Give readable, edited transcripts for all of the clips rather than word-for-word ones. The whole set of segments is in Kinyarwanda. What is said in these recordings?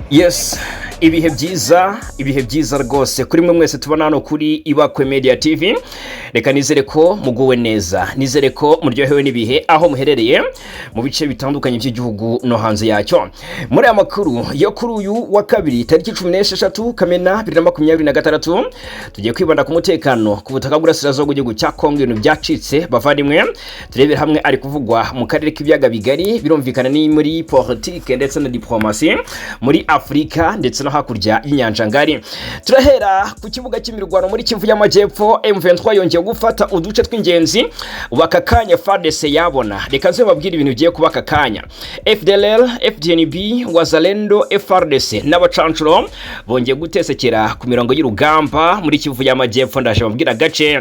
Yes, ibihe byiza rwose kuri mwe mwese tubona hano kuri Ibakwe Media TV. Reka nizere ko muguwe neza, nizere ko muryohewe n'ibihe aho muherereye mu bice bitandukanye by'igihugu no hanze yacyo. Muri aya makuru yo kuri uyu wa kabiri tariki 16 Kamena 2026 tugiye kwibanda ku mutekano ku butaka bw'Urasirazuba bw'igihugu cya Kongo, ibintu byacitse bavandimwe. Turebera hamwe ari kuvugwa mu karere k'ibyaga bigari, birumvikana ni muri politique ndetse na diplomasi muri Afrika ndetse no hakurya y'inyanja ngari. Turahera ku kibuga cy'imirwano muri Kivu y'Amajyepfo. M23 yongeye gufata uduce tw'ingenzi bakakanya FARDC yabona. Reka nze babwira ibintu bigiye kuba kakanya. FDLR, FDNB, Wazalendo, FARDC n'abacancuro bongeye gutesekera ku mirongo y'urugamba muri Kivu y'Amajyepfo. Ndaje babwira gace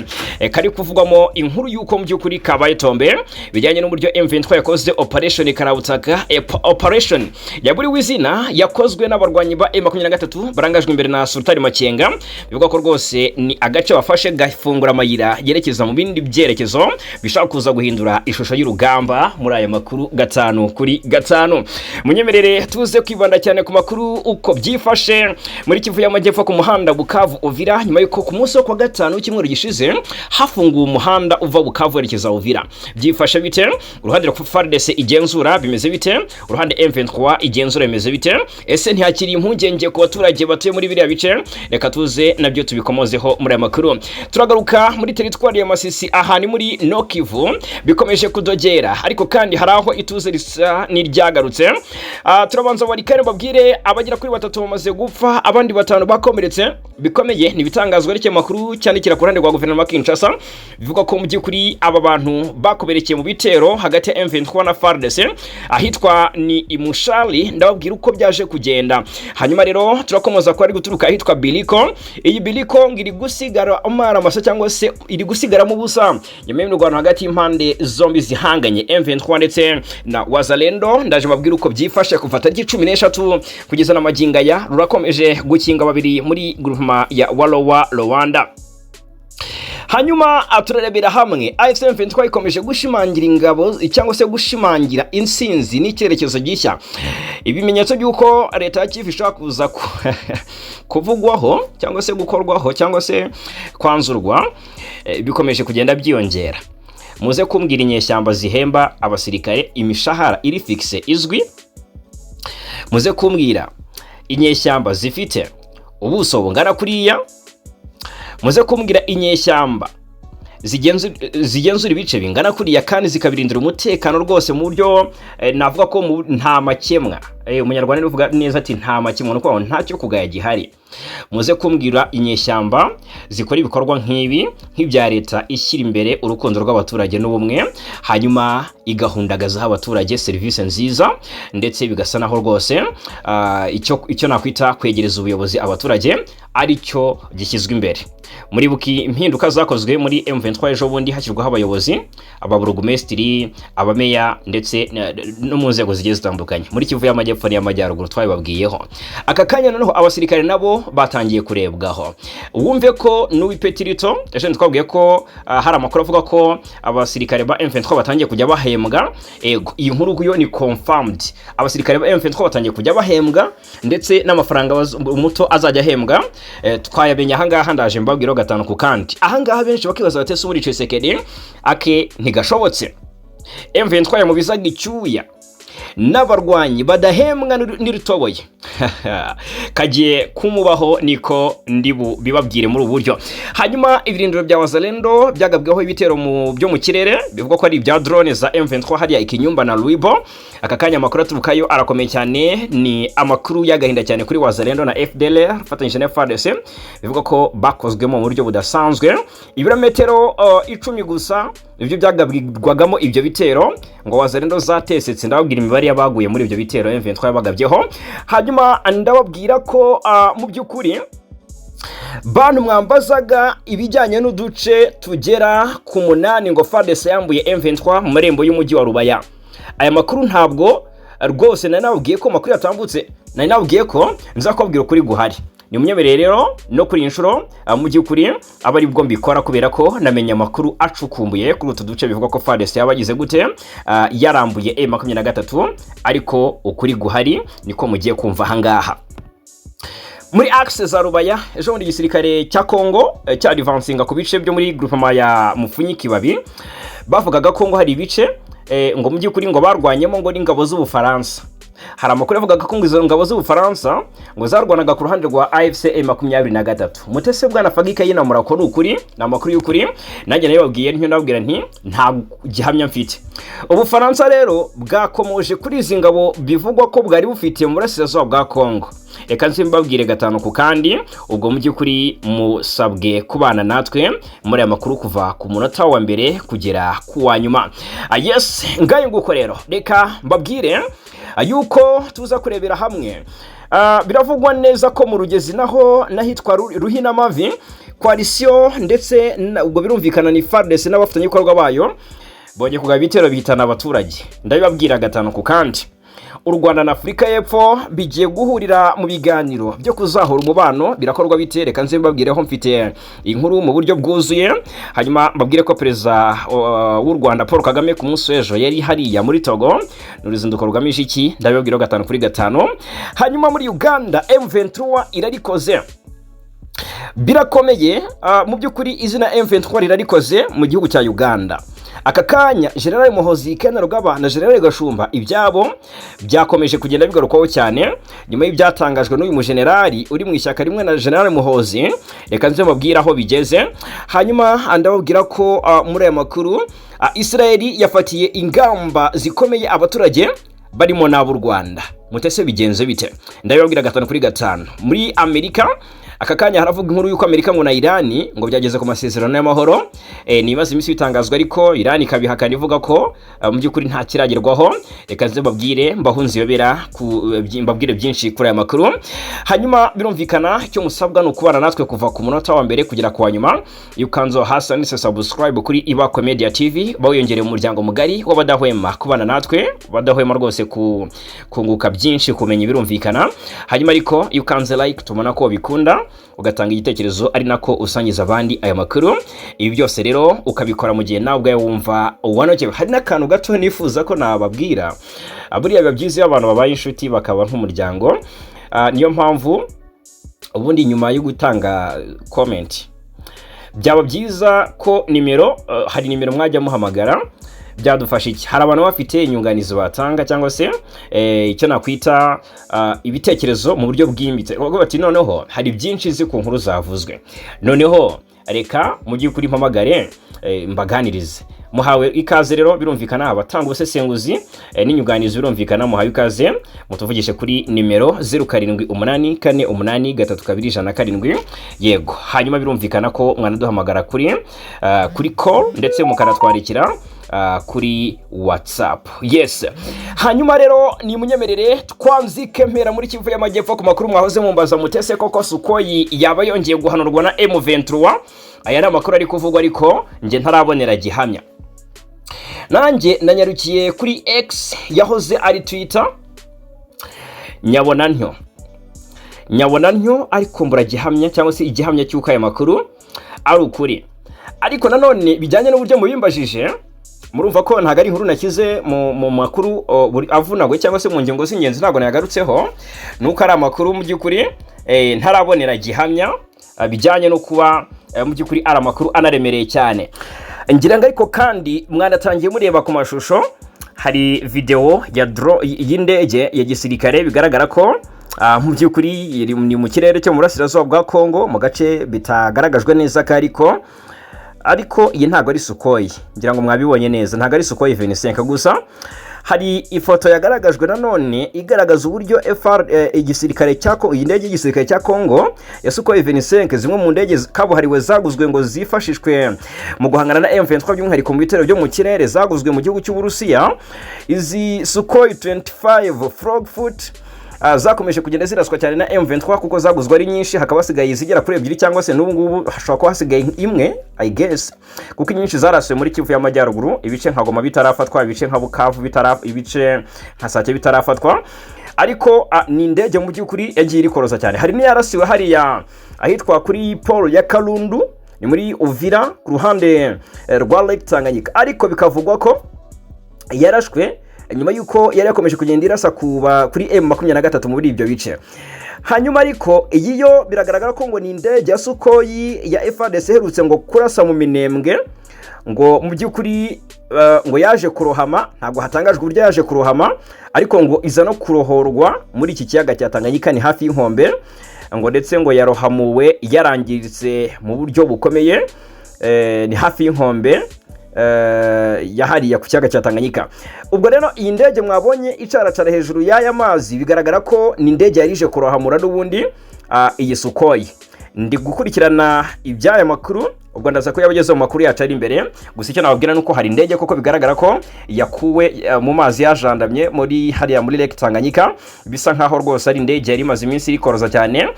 kari kuvugwamo inkuru y'uko mu by'ukuri kabaye tombe bijyanye n'uburyo M23 yakoze operation Karabutaka. Operation yaburi wizina yakozwe n'abarwanyi ba M23 barangajwe imbere na Sultani Makenga. Bivuga ko rwose ni agace bafashe gafungura amayira yerekeza mu bindi byerekezo bishaka kuza guhindura ishusho y'urugamba. Muri aya makuru gatanu kuri gatanu munyemerere tuze kwibanda cyane ku makuru uko byifashe muri Kivu y'Amajyepfo ku muhanda Bukavu Uvira, nyuma yuko ku munsi wo kwa gatanu cy'imwero gishize hafunguwe umuhanda uva Bukavu werekeza Uvira. Byifashe bite? Uruhande rwa FARDC igenzura bimeze bite? Uruhande M23 igenzura bimeze bite? Ese ntihakiri impungenge ku baturage batuye muri biriya bice? Reka tuze nabyo tubikomozeho muri aya makuru. Turagaruka muri teritwari ya Masisi, aha ni muri Nokivu, bikomeje kudogera ariko kandi hari aho ituze risa n'iryagarutse. Turabanza barikare babwire abagira kuri batatu bamaze gupfa, abandi batanu bakomeretse bikomeye. Ni bitangazwa rike makuru cyane kira kurande rwa guverinoma Kinshasa, bivuga ko mu by'ukuri aba bantu bakomerekeye mu bitero hagati ya M23 na FARDC ahitwa ni Imushali. Ndababwira uko byaje kugenda. Hanyuma rero turakomoza ko ari guturuka ahitwa Biliko. Iyi Biliko ngiri gusigara umara masa cyangwa se iri gusigara mu busa nyuma y'urwano hagati y'impande zombi zihanganye M23 ndetse na Wazalendo. Ndaje babwira uko byifashe kuva tariki 13 kugeza na maginga ya rurakomeje gukinga babiri muri groupement ya Walowa Rwanda. Hanyuma turarebera hamwe AFC M23 ikomeje gushimangira ingabo cyangwa se gushimangira insinzi n'icyerekezo gishya. Ibimenyetso by'uko leta y'Kivu ishaka kuza kuvugwaho cyangwa se gukorwaho cyangwa se kwanzurwa bikomeje kugenda byiyongera. Muze kumbwira inyeshyamba zihemba abasirikare imishahara iri fixe izwi. Muze kumbwira inyeshyamba zifite ubuso bungana kuriya. Muze kumbwira inyeshyamba zigenzura ibice bingana kuriya kandi zikabirindira umutekano rwose mu buryo navuga ko nta makemwa. Umunyarwanda uvuga neza ati nta makemwa, no kwaho ntacyo kugaya gihari. Muze kumbwira inyeshyamba zikora ibikorwa nk'ibya leta ishyira imbere urukundo rw'abaturage n'ubumwe, hanyuma igahundagaza abaturage serivisi nziza ndetse bigasa naho rwose icyo nakwita kwegereza ubuyobozi abaturage ari cyo gishyizwe imbere. Muri buki impinduka zakozwe muri M23 ejo bundi hashyirwaho abayobozi, ababurugumestiri, abameya ndetse no mu nzego zigiye zitandukanye muri Kivu y'Amajyepfo n'Amajyaruguru. Twabibabwiyeho aka kanya noneho abasirikare nabo batangiye kurebwaho. Wumve ko n'uwipetirito ejo twabwiye ko hari amakuru avuga ko abasirikare ba M23 batangiye kujya bahembwa. Iyi nkuru yo ni confirmed. Abasirikare ba M23 batangiye kujya bahembwa ndetse n'amafaranga umuto azajya ahembwa. Twayabenya ahangaha ndaje mbabwira gatanu ku kandi. Ahangaha benshi bakibaza batese muri Tshisekedi ake ntigashobotse. M23 yamubizaga icyuya n'abarwanyi badahembwa n'iritoboye kagiye kumubaho, niko ndibu bibabwire muri uburyo. Hanyuma ibirindiro bya Wazalendo byagabweho ibitero byo mu kirere, bivuga ko ari ibya drone za M23 hariya Ikinyumba na Luibo. Aka kanya amakuru aturukayo arakomeye cyane, ni amakuru y'agahinda cyane kuri Wazalendo na FDLR fatanyije na FARDC, bivuga ko bakozwemo mu buryo budasanzwe. Ibirometero 10 gusa ibyo byagabwagamo ibyo bitero ngo Wazalendo zatesetse. Ndababwira imibare yabaguye muri ibyo bitero M23 yabagabyeho. Hanyuma ndababwira ko mu by'ukuri bantu mwambazaga ibijyanye n'uduce tugera ku 8 ngo FARDC yambuye M23 mu marembo y'umujyi wa Rubaya. Aya makuru ntabwo rwose nari nababwiye ko makuru yatambutse, nari nababwiye ko nzakubwira ukuri guhari. ni umunyemerere rero no kuri inshuro mu by'ukuri aba ari bwo mbikora kubera ko namenye amakuru acukumbuye kuri utu duce bivuga ko FARDC yabagize gute yarambuye M23 ariko ukuri guhari niko mugiye kumva hangaha. Muri axe za Rubaya ejo muri gisirikare cya Kongo cya advancinga ku bice byo muri groupement ya Mufunyikibabi bavugaga ko ngo hari ibice ngo mu by'ukuri ngo barwanyemo ngo n'ingabo z'Ubufaransa. Hari amakuru avuga ko izo ngabo z'Ubufaransa ngo zarwanaga ku ruhande rwa AFC M23. Mutese bwana Fagika yinamura ko n'ukuri na amakuru y'ukuri nanjye nayo babwiye ntyo nabwira nti nta gihamya mfite. Ubufaransa rero bwakomoje kuri izi ngabo bivugwa ko bwari bufitiye mu burasirazuba bwa Kongo. Reka nsimbabwire gatanu ku kandi ubwo mu by'ukuri musabwe kubana natwe muri aya makuru kuva ku munota wa mbere kugera ku wa nyuma. Yes, ngayo nguko rero reka mbabwire yuko tuza kurebera hamwe biravugwa neza ko mu Rugezi naho nahitwa Ruhinamavi coalition ndetse ubwo birumvikana ni FARDC n'abafatanyabikorwa bayo bonye kugaba ibitero bihitana abaturage. Ndabibabwira gatanu ku kandi u Rwanda na Afurika y'Epfo bigiye guhurira mu biganiro byo kuzahura umubano birakorwa bitereka nze mbabwireho mfite inkuru mu buryo bwuzuye. Hanyuma mbabwire ko perezida w'u Rwanda Paul Kagame ku munsi w'ejo yari hariya muri Togo n'uruzinduko rugamije iki ndabibabwiraho gatanu kuri gatanu. Hanyuma muri Uganda M23 irarikoze birakomeye mu by'ukuri izina M23 rirarikoze mu gihugu cya Uganda. Aka kanya General Muhozi Kainerugaba Rugaba na General Gashumba ibyabo byakomeje kugenda bigarukaho cyane nyuma y'ibyatangajwe n'uyu mugenerali uri mu ishyaka rimwe na General Muhozi. Reka nze mabwira aho bigeze hanyuma ndababwira ko muri aya makuru Israeli yafatiye ingamba zikomeye abaturage barimo n'ab'u Rwanda. Mutese bigenze bite ndabibabwira gatanu kuri gatanu. Muri Amerika aka kanya haravuga inkuru yuko Amerika ngo na Irani ngo byageze ku masezerano y'amahoro nibaza imisi bitangazwa ariko Irani kabihakana ivuga ko mu by'ukuri nta kiragerwaho. Reka nze babwire mbahunze yobera mbabwire byinshi kuri aya makuru. Hanyuma birumvikana cyo musabwa no kubana natwe kuva ku munota wa mbere kugera ku wanyuma. Yukanzo hasa ni subscribe kuri Ibakwe Media TV bawiyongere mu muryango mugari w'abadahwema kubana natwe badahwema rwose kunguka byinshi kumenya birumvikana. Hanyuma ariko yukanze like tubona ko bikunda ugatanga igitekerezo ari nako usangiza abandi aya makuru. Ibi byose rero ukabikora mu gihe nawe ubwawe wumva wanogewe. Hari n'akantu gato nifuza ko nababwira buriya biba byiza abantu babaye inshuti bakaba nk'umuryango. Niyo mpamvu ubundi nyuma yo gutanga comment byaba byiza ko nimero hari nimero mwajya muhamagara byadufasha iki. Hari abantu bafite inyunganizo batanga cyangwa se icyo nakwita ibitekerezo mu buryo bwimbitse ubwo bati noneho hari byinshi zi ku nkuru zavuzwe noneho reka mu gihe kuri mpamagare mbaganirize. Muhawe ikaze rero birumvikana abatanga ubusesenguzi n'inyunganizo birumvikana muhawe ikaze mutuvugishe kuri nimero 0784832107 yego. Hanyuma birumvikana ko mwanaduhamagara kuri call ndetse mukanatwarikira kuri WhatsApp. Yes. Hanyuma rero ni munyemerere twanzike mpera muri Kivu y'Amajyepfo ku makuru mwahoze mumbaza mutese koko Sukoyi yaba yongeye guhanurwa na M23. Aya na makuru ari kuvugwa ariko nje ntarabonera gihamya. Nanjye nanyarukiye kuri X yahoze ari Twitter nyabona ntyo ariko mbura gihamya cyangwa se igihamya cy'uko aya makuru ari ukuri. Ariko nanone bijyanye n'uburyo mubimbajije murumva ko ntago ari inkuru nakize mu makuru avunagwe cyangwa se mu ngingo z'ingenzi ntago nayagarutseho nuko ari amakuru mu by'ukuri ntarabonera gihamya bijyanye no kuba mu by'ukuri ari amakuru anaremereye cyane. Ngira ngo ariko kandi mwanatangiye mureba ku mashusho hari video ya y'indege ya gisirikare bigaragara ko mu by'ukuri ni mu kirere cyo mu burasirazuba bwa Kongo mu gace bitagaragajwe neza ariko iyi ntago ari Sukoyi. Ngira ngo mwabibonye neza ntago ari Sukoyi 25 gusa hari ifoto yagaragajwe nanone igaragaza uburyo igisirikare cyako iyi ndege y'igisirikare cya Kongo ya Sukoyi 25 zimwe mu ndege kabuhariwe zaguzwe ngo zifashishwe mu guhangana na M23 by'umwihariko mu bitero byo mu kirere zaguzwe mu gihugu cy'u Burusiya. Izi Sukoyi 25 Frogfoot zakomeje kugenda ziraswa cyane na M23 kuko zaguzwa ari nyinshi hakaba hasigaye zigera kuri 2 cyangwa se n'ubu ngubu hashobora kuba hasigaye imwe I guess kuko nyinshi zaraswe muri Kivu y'Amajyaruguru ibice nka Goma bitarafatwa ibice nka Bukavu ibice nka Sake bitarafatwa. ariko ni indege mu by'ukuri yagiye irikoroza cyane. Hari n'iyarasiwe hariya ahitwa kuri Pole ya Kalundu ni muri Uvira ku ruhande rwa Lake Tanganyika, ariko bikavugwa ko yarashwe nyuma yuko yari yakomeje kugenda irasa kuri M23 muri ibyo bice. Hanyuma ariko iyi yo biragaragara ko ngo ni indege ya Sukhoi ya FARDC herutse ngo kurasa mu Minembwe, ngo mu by'ukuri ngo yaje kurohama, ntabwo hatangajwe uburyo yaje kurohama, ariko ngo iza no kurohorwa muri iki kiyaga cya Tanganyika ni hafi y'inkombe, ngo ndetse ngo yarohamuwe yarangiritse mu buryo bukomeye, ni hafi y'inkombe yahariye ku kiyaga cya Tanganyika. Ubwo rero iyi ndege mwabonye icaracara hejuru y'aya mazi bigaragara ko ni indege yarije kurohamura n'ubundi iyi Sukhoi. Ndi gukurikirana iby'aya makuru, ubwo ndaza ko yabageze mu makuru yacu ari imbere. Gusa icyo nababwira nuko hari indege koko bigaragara ko yakuwe mu mazi yajandamye muri hariya muri Lake Tanganyika, bisa nkaho rwose ari indege yari imaze iminsi irikoroza cyane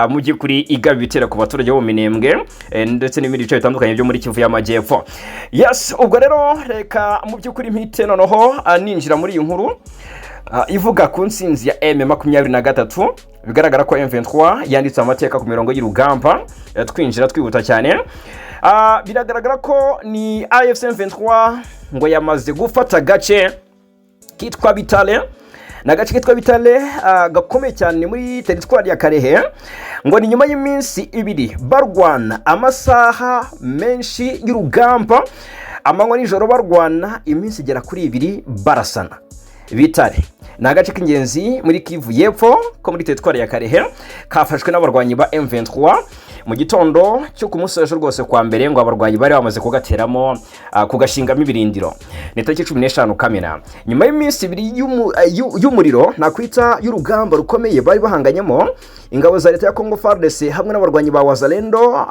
mu by'ukuri igaba ibitero ku baturage bo mu Minembwe ndetse n'ibindi bice bitandukanye byo muri Kivu y'Amajyepfo. Yes, ubwo rero reka mu by'ukuri mpite noneho ninjira muri iyi nkuru ivuga ku nsinzi ya M23. Bigaragara ko M23 yanditse amateka ku mirongo y'urugamba. Twinjira twihuta cyane. Biragaragara ko ni AFC M23 ngo yamaze gufata gace kitwa Bitale. Na gace kitwa Bitale gakomeye cyane muri teritwari ya Karehe, ngo ni nyuma y'iminsi ibiri barwana amasaha menshi y'urugamba, amanywa n'ijoro barwana iminsi igera kuri 2 barasana. Bitale ni agace k'ingenzi muri Kivu y'Epfo ko muri teritwari ya Karehe, kafashwe n'abarwanyi ba M23 mu gitondo cyo ku munsi w'ejo rwose kwa mbere, ngo abarwanyi bari bamaze kugateramo kugashingamo ibirindiro. Ni tariki 15 Kamena, nyuma y'iminsi 2 y'umuriro nakwita y'urugamba rukomeye bari bahanganyemo ingabo za leta ya Congo FARDC hamwe n'abarwanyi ba Wazalendo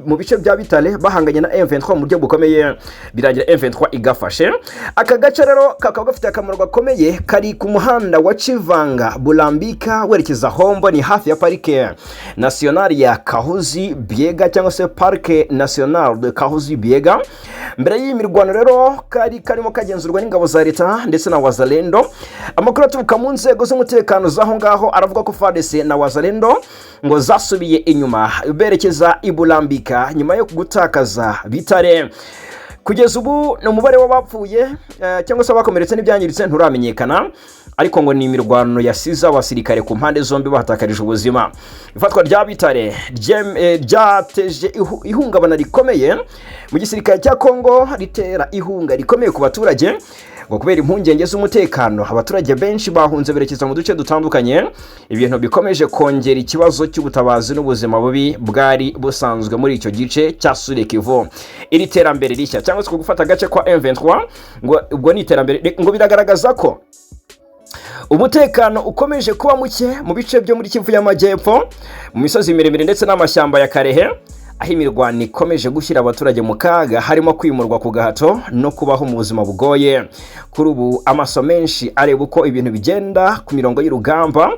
mu bice bya Bitale bahanganye na M23 mu buryo bukomeye, birangira M23 igafashe. Aka gace rero kakaba gafite akamaro gakomeye, kari ku muhanda wa Chivanga Bulambika werekeza Hombo, ni hafi ya Parike Nationale ya Kahuzi Biega cyangwa se Parke National de Kahuzi Biega. Mbere y'imirwano rero karimo kagenzurwa n'ingabo za leta ndetse na Wazalendo. Amakuru aturuka mu nzego z'umutekano zaho ngaho aravuga ko FARDC na Wazalendo ngo zasubiye inyuma berekeza Ibulambika nyuma yo gutakaza Bitare. Kugeza ubu ni umubare w'abapfuye cyangwa se abakomeretse n'ibyangiritse nturamenyekana, ariko ngo ni imirwano yasize abasirikare ku mpande zombi bahatakarije ubuzima. Ifatwa rya Bitare ryateje ihungabana rikomeye mu gisirikare cya Kongo, ritera ihunga rikomeye ku baturage ngo kubera impungenge z'umutekano. Abaturage benshi bahunze berekeza mu duce dutandukanye, ibintu bikomeje kongera ikibazo cy'ubutabazi n'ubuzima bubi bwari busanzwe muri icyo gice cya Sud Kivu. Iri terambere rishya cyangwa se gufata agace kwa M23 ngo ubwo ni iterambere, ngo biragaragaza ko umutekano ukomeje kuba muke mu bice byo muri Kivu y'Amajyepfo, mu misozi miremire ndetse n'amashyamba ya Karehe, aho imirwano ikomeje gushyira abaturage mu kaga, harimo kwimurwa ku gahato no kubaho mu buzima bugoye. Kuri ubu amaso menshi areba uko ibintu bigenda ku mirongo y'urugamba,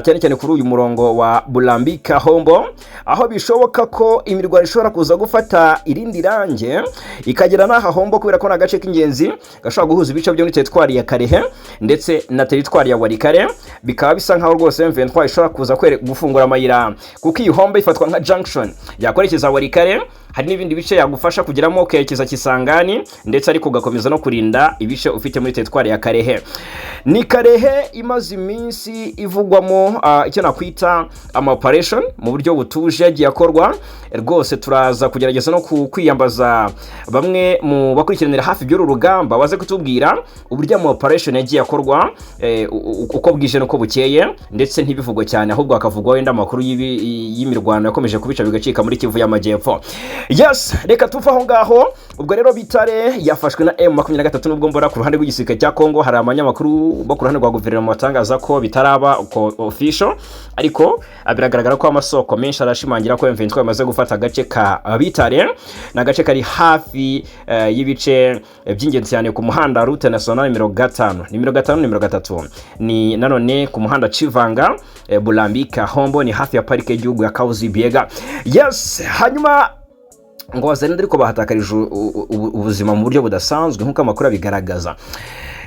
cyane cyane kuri uyu murongo wa Bulambika Hombo, aho bishoboka ko imirwano ishobora kuza gufata irindi range ikagera n'aha Hombo, kubera ko n'agace k'ingenzi gashobora guhuza ibice byo muri teritwari ya Karehe ndetse na teritwari ya Walikare. Bikaba bisa nkaho rwose M23 ishobora kuza gufungura amayira, kuko iyi Hombo ifatwa nka junction yakorekeza Walikare. Hari n'ibindi bice yagufasha kugeramo kerekeza Kisangani, ndetse ariko ugakomeza no kurinda ibice ufite muri teritwari ya Karehe. Ni Karehe imaze iminsi ivugwamo icyo nakwita operation mu buryo butuje yagiye akorwa. Rwose turaza kugerageza no kwiyambaza bamwe mu bakurikiranira hafi by'uru rugamba baze kutubwira uburyo operation yagiye akorwa, uko bwije nuko bukeye, ndetse ntibivugwa cyane, ahubwo akavugwa wenda amakuru y'imirwano yakomeje kubica bigacika muri Kivu y'Amajyepfo. Yes, reka tuva aho ngaho. Ubwo rero Bitare yafashwe na M23, nubwo mbora ku ruhande rw'igisirikare cya Kongo hari abanyamakuru bo ku ruhande rwa guverinoma batangaza ko bitaraba official, ariko biragaragara ko amasoko menshi arashimangira ko M23 yamaze gufata agace ka Bitare, na gace kari hafi y'ibice by'ingenzi cyane ku muhanda route nationale nimero 3 ni nanone ku muhanda Chivanga Bulambika Hombo, ni hafi ya parike y'igihugu ya Kahuzi Biega. Yes, hanyuma ngo Wazalendo ariko bahatakarije ubuzima mu buryo budasanzwe nk'uko amakuru abigaragaza.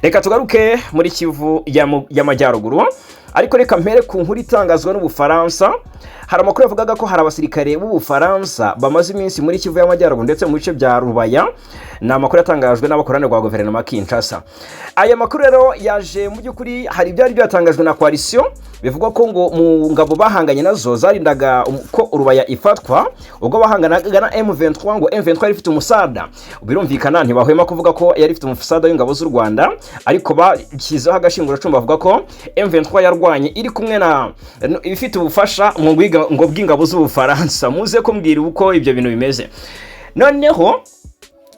Reka tugaruke muri Kivu y'Amajyaruguru. ariko reka mpere ku nkuru itangazwa n'Ubufaransa. Hari amakuru yavugaga ko hari abasirikare b'Ubufaransa bamaze iminsi muri Kivu y'Amajyaruguru ndetse mu bice bya Rubaya. Ni amakuru yatangajwe n'abakorane rwa guverinoma Kinshasa. Aya makuru rero yaje mu by'ukuri hari ibyari byatangajwe na coalition bivugwa ko ngo mu ngabo bahanganye nazo zarindaga ko Rubaya ifatwa, ubwo bahanganaga na M23 ngo M23 yari ifite umusada. Birumvikana ntibahwema kuvuga ko yari ifite umusada w'ingabo z'u Rwanda, ariko bashyizeho agashingura cumba bavuga ko M23 yarwanye iri kumwe na ifite ubufasha mu ngo bw'ingabo z'Ubufaransa. Muze kumbwira uko ibyo bintu bimeze. Noneho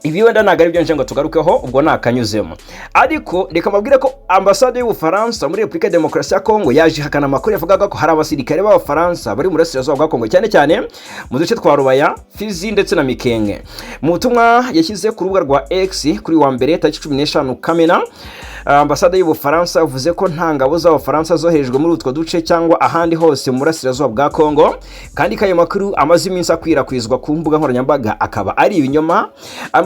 ibi wenda ntago ari byo nje ngo tugarukeho, ubwo nakanyuzemo. Ariko reka mabwire ko ambasade y'Ubufaransa muri Republika Demokarasi ya Kongo yaje hakana amakuru yavugaga ko hari abasirikare b'Abafaransa bari mu burasirazuba bwa Kongo, cyane cyane mu duce twa Rubaya, Fizi ndetse na Mikenge. Mu butumwa yashyize ku rubuga rwa X kuri wa mbere tariki 15 Kamena, ambasade y'Ubufaransa yavuze ko nta ngabo z'Abafaransa zoherejwe muri utwo duce cyangwa ahandi hose mu burasirazuba bwa Kongo, kandi kayo makuru amaze iminsi akwirakwizwa ku mbuga nkoranyambaga akaba ari ibinyoma.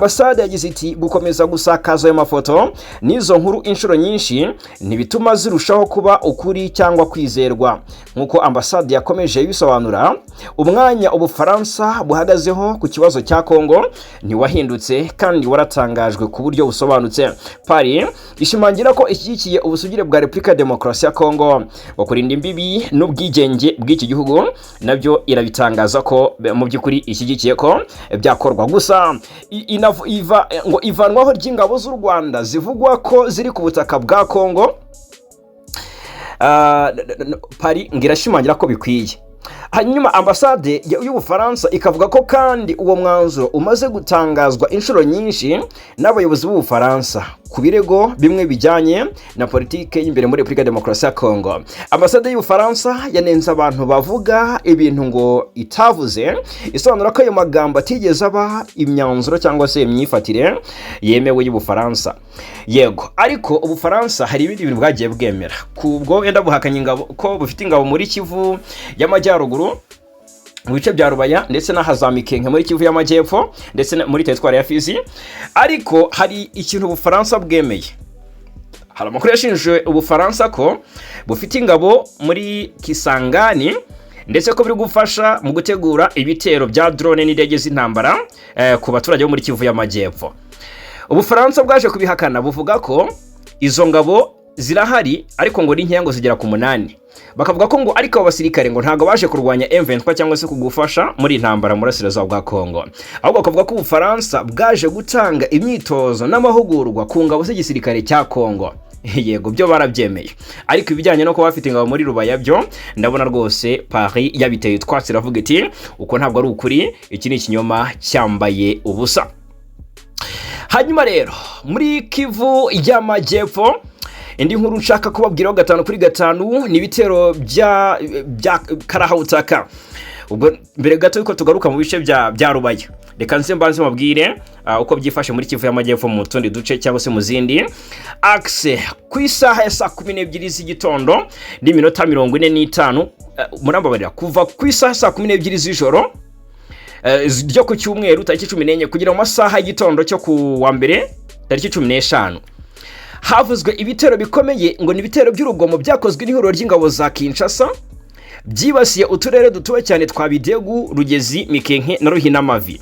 Ambasade yagize iti gukomeza gusakaza ayo mafoto n'izo nkuru inshuro nyinshi ntibituma zirushaho kuba ukuri cyangwa kwizerwa. Nkuko ambasade yakomeje bisobanura, umwanya Ubufaransa buhagazeho ku kibazo cya Kongo ntiwahindutse kandi waratangajwe ku buryo busobanutse. Paris ishimangira ko ishyigikiye ubusugire bwa Republika Demokarasi ya Kongo, kurinda imbibi n'ubwigenge bw'iki gihugu, nabyo irabitangaza ko mu by'ukuri ishyigikiye ko byakorwa. Gusa ngo ivanwaho ry'ingabo z'u Rwanda zivugwa ko ziri ku butaka bwa Kongo, Paris ngirashimangira ko bikwiye. Hanyuma ambasade y'Ubufaransa ikavuga ko kandi uwo mwanzuro umaze gutangazwa inshuro nyinshi n'abayobozi b'Ubufaransa ku birego bimwe bijyanye na politike y'imbere muri Republika Demokarasi ya Kongo. Ambasade y'Ubufaransa yanenze abantu bavuga ibintu ngo itavuze, isobanura ko ayo magambo atigeze aba imyanzuro cyangwa se imyifatire yemewe y'Ubufaransa. Yego, ariko Ubufaransa hari ibindi bintu bwagiye bwemera kubwo wenda buhakanye ingabo ko bufite ingabo muri Kivu y'Amajyaruguru, mu bice bya Rubaya ndetse n'ahazamikenge muri Kivu y'Amajyepfo ndetse muri teritwari ya Fizi. Ariko hari ikintu Ubufaransa bwemeye. Hari amakuru yashinje Ubufaransa ko bufite ingabo muri Kisangani ndetse ko biri gufasha mu gutegura ibitero bya drone n'indege z'intambara ku baturage bo muri Kivu y'Amajyepfo. Ubufaransa bwaje kubihakana buvuga ko izo ngabo zirahari ariko ngo ni nkeya ngo zigera ku 8. Bakavuga ko ngo ariko abasirikare ngo ntago baje kurwanya M23 cyangwa se kugufasha muri intambara mu burasirazuba bwa Kongo, ahubwo bakavuga ko Ubufaransa bwaje gutanga imyitozo n'amahugurwa ku ngabo z'igisirikare cya Kongo. Yego, byo barabyemeye, ariko ibijyanye no kuba bafite ingabo muri Rubaya byo ndabona rwose Paris yabiteye twatsi, iravuga iti uko ntabwo ari ukuri, iki ni ikinyoma cyambaye ubusa. Hanyuma rero muri Kivu y'Amajyepfo, indi nkuru nshaka kubabwiraho 5 kuri 5 ni ibitero bya karahawutaka. Ubwo mbere gato yuko tugaruka mu bice bya Rubaya, reka nse mbanze mabwire uko byifashe muri Kivu y'Amajyepfo mu tundi duce cyangwa se mu zindi axe. Ku isaha ya 12 z'igitondo n'iminota 45 murambabarira, kuva ku isaha 12 z'ijoro ryo ku cyumweru tariki 14 kugira mu masaha y'igitondo cyo ku wa mbere tariki 15, havuzwe ibitero bikomeye ngo ni ibitero by'urugomo byakozwe n'ihuriro ry'ingabo za Kinshasa byibasiye uturere dutuwe cyane twa Bidegu, Rugezi, Mikenke na Ruhinamavi.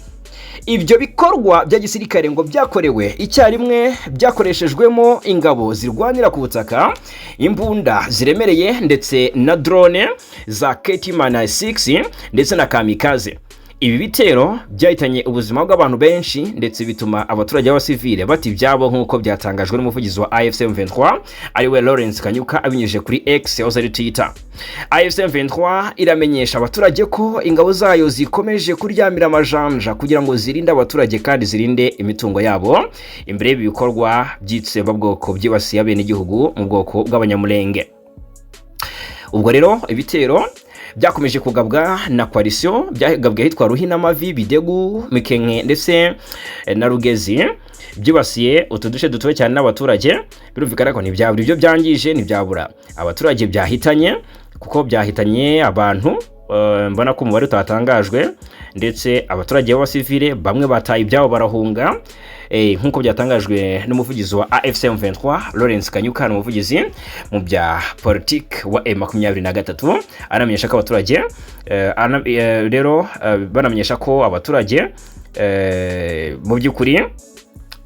Ibyo bikorwa bya gisirikare ngo byakorewe icyarimwe, byakoreshejwemo ingabo zirwanira ku butaka, imbunda ziremereye ndetse na drone za KT-6 ndetse na kamikaze. Ibi bitero byahitanye ubuzima bw'abantu benshi ndetse bituma abaturage b'abasivile bati byabo, nk'uko byatangajwe n'umuvugizi wa AFC M23 ariwe Lawrence Kanyuka abinyujije kuri X aho ari Twitter. AFC M23 iramenyesha abaturage ko ingabo zayo zikomeje kuryamira amajanja kugira ngo zirinde abaturage kandi zirinde imitungo yabo imbere y'ibikorwa by'itsembabwoko byibasiye abene igihugu mu bwoko bw'abanyamulenge. Ubwo rero ibitero byakomeje kugabwa na coalition, byagabwe hitwa Ruhinamavi, Bidegu, Mikenke ndetse na Rugezi, byibasiye utuduce dutuwe cyane n'abaturage. Birumvikana ko ntibyabura ibyo byangije, ntibyabura abaturage byahitanye, kuko byahitanye abantu mbona ko umubare utatangajwe, ndetse abaturage b'abasivile bamwe bataye ibyabo barahunga, nk'uko byatangajwe n'umuvugizi wa AFC M23 Lawrence Kanyuka, umuvugizi mu bya politiki wa M23, anamenyesha ko abaturage rero banamenyesha ko abaturage mu by'ukuri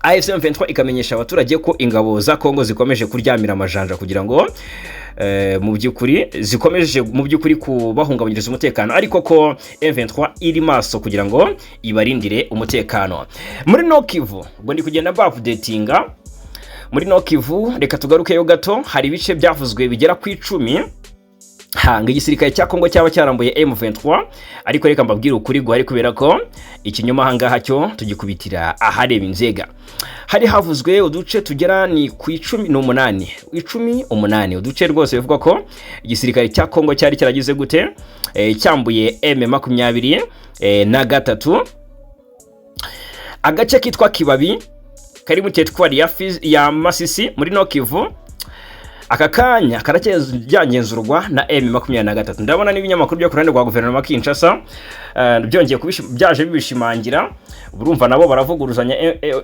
AFC M23 ikamenyesha abaturage ko ingabo za Kongo zikomeje kuryamira amajanja kugira ngo mu by'ukuri zikomeje mu by'ukuri kubahungabanyiriza umutekano, ariko ko M23 iri maso kugira ngo ibarindire umutekano. Muri Nord Kivu ubwo ndi kugenda updatinga muri Nord Kivu, reka tugarukeyo gato. Hari ibice byavuzwe bigera ku 10 hanga igisirikare cya Kongo cyaba cyarambuye M23, ariko reka mbabwire ukuri guhari kubera ko ikinyoma hangaha cyo tugikubitira ahareba inzega. Hari havuzwe uduce tugera ni ku 18 uduce rwose bivuga ko igisirikare cya Kongo cyari cyaragize gute cyambuye M23. Agace kitwa Kibabi kari mu teritwari ya Masisi muri Nord Kivu, aka kanya karacyagenzurwa na M23. Ndabona n'ibinyamakuru byo kurande rwa guverinoma Kinshasa byongeye byaje bibishimangira. Urumva nabo baravuguruzanya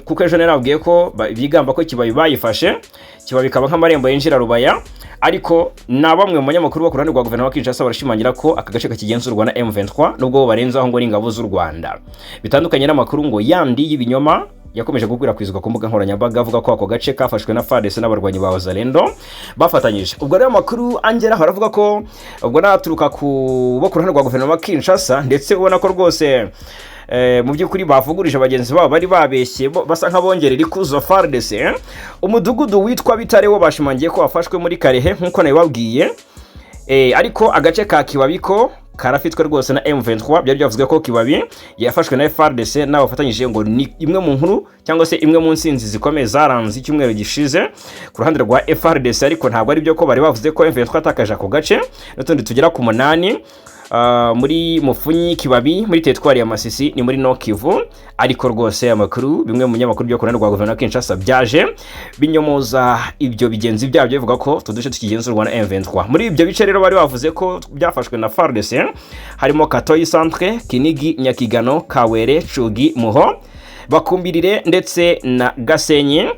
kuko ejo narabwiye ko bigamba ko Kibabi bayifashe, Kibabi kaba nk'amarembo yinjira Rubaya, ariko na bamwe mu banyamakuru bo kurande rwa guverinoma Kinshasa barashimangira ko aka gace kakigenzurwa na M23 nubwo barenzaho ngo n'ingabo z'u Rwanda. Bitandukanye n'amakuru ngo yandi y'ibinyoma yakomeje gukwirakwizwa ku mbuga nkoranyambaga avuga ko ako gace kafashwe na FARDC n'abarwanyi ba Wazalendo bafatanyije. Ubwo rero amakuru angera haravuga ko ubwo naturuka ku bo kurana rwa guverinoma Kinshasa, ndetse ubona ko rwose mu by'ukuri bavugurije abagenzi babo bari babeshye basa nk'abongerera ikuzo FARDC. Umudugudu witwa Bitare wo bashimangiye ko wafashwe muri Karehe nk'uko nabibabwiye, ariko agace ka Kibabi ko karafitwe rwose na M23. Byari byavuzwe ko Kibabi yafashwe na FARDC n'abafatanyije ngo ni imwe mu nkuru cyangwa se imwe mu nsinzi zikomeye zaranze icyumweru gishize ku ruhande rwa FARDC, ariko ntabwo ari byo ko bari bavuze ko M23 atakaje ako gace. N'utundi tugera ku 8 muri Mufunyi, Kibabi muri teritwari ya Masisi ni muri Nord Kivu, ariko rwose amakuru bimwe mu nyamakuru byo kurana rwa guverinoma Kinshasa byaje binyomoza ibyo bigenzi byabyo bivuga ko tudushe tukigenzurwa na M23. Muri ibyo bice rero bari bavuze ko byafashwe na FARDC harimo Katoyi Centre, Kinigi, Nyakigano, Kawere, Cugi, Muho, Bakumbirire ndetse na Gasenyi.